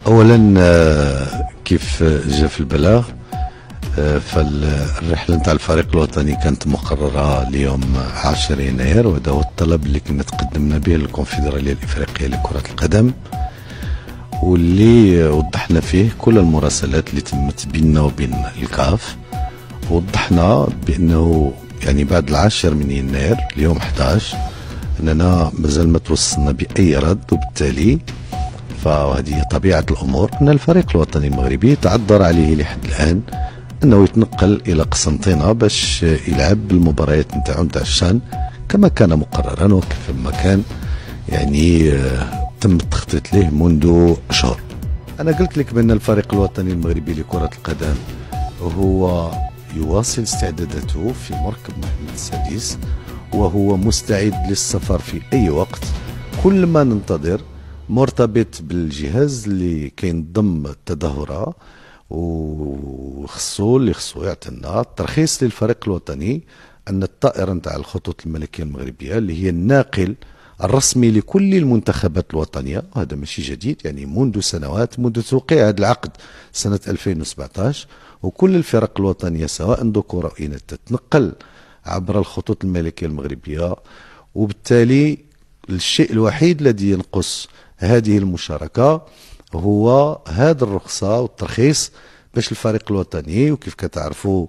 اولا كيف جاء في البلاغ، فالرحله نتاع الفريق الوطني كانت مقرره ليوم 10 يناير، وهذا هو الطلب اللي كنا تقدمنا به للكونفدراليه الافريقيه لكره القدم، واللي وضحنا فيه كل المراسلات اللي تمت بيننا وبين الكاف. وضحنا بانه يعني بعد 10 من يناير اليوم 11 اننا مازال ما توصلنا باي رد، وبالتالي فهذه طبيعه الامور ان الفريق الوطني المغربي تعذر عليه لحد الان انه يتنقل الى قسنطينه باش يلعب المباريات نتاعو نتاع الشان كما كان مقررا وكما كان يعني تم التخطيط له منذ اشهر. انا قلت لك بان الفريق الوطني المغربي لكره القدم هو يواصل استعداداته في مركب محمد السادس، وهو مستعد للسفر في اي وقت. كل ما ننتظر مرتبط بالجهاز اللي كينظم التظاهره، وخصو اللي خصو يعطينا ترخيص للفريق الوطني ان الطائره نتاع الخطوط الملكيه المغربيه اللي هي الناقل الرسمي لكل المنتخبات الوطنيه، وهذا ماشي جديد، يعني منذ سنوات، منذ توقيع هذا العقد سنه 2017، وكل الفرق الوطنيه سواء ذكور او اناث تتنقل عبر الخطوط الملكيه المغربيه. وبالتالي الشيء الوحيد الذي ينقص هذه المشاركه هو هذا الرخصه والترخيص باش الفريق الوطني. وكيف كتعرفوا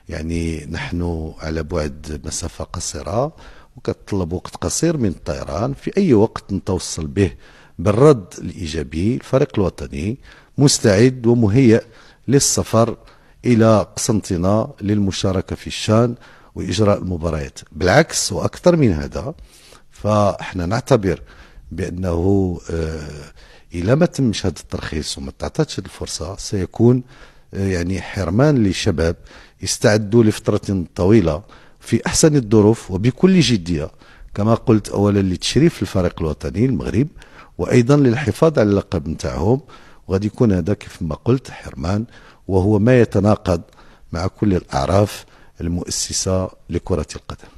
يعني نحن على بعد مسافه قصيره وكتطلب وقت قصير من الطيران، في اي وقت نتوصل به بالرد الايجابي الفريق الوطني مستعد ومهيئ للسفر الى قسنطينه للمشاركه في الشان واجراء المباريات. بالعكس واكثر من هذا، فاحنا نعتبر بانه إذا ما تمش هذا الترخيص وما تعطاتش هذه الفرصة سيكون يعني حرمان لشباب يستعدوا لفترة طويلة في أحسن الظروف وبكل جدية، كما قلت أولا لتشريف الفريق الوطني المغرب، وأيضا للحفاظ على اللقب نتاعهم. وغادي يكون هذا كيف ما قلت حرمان، وهو ما يتناقض مع كل الأعراف المؤسسة لكرة القدم.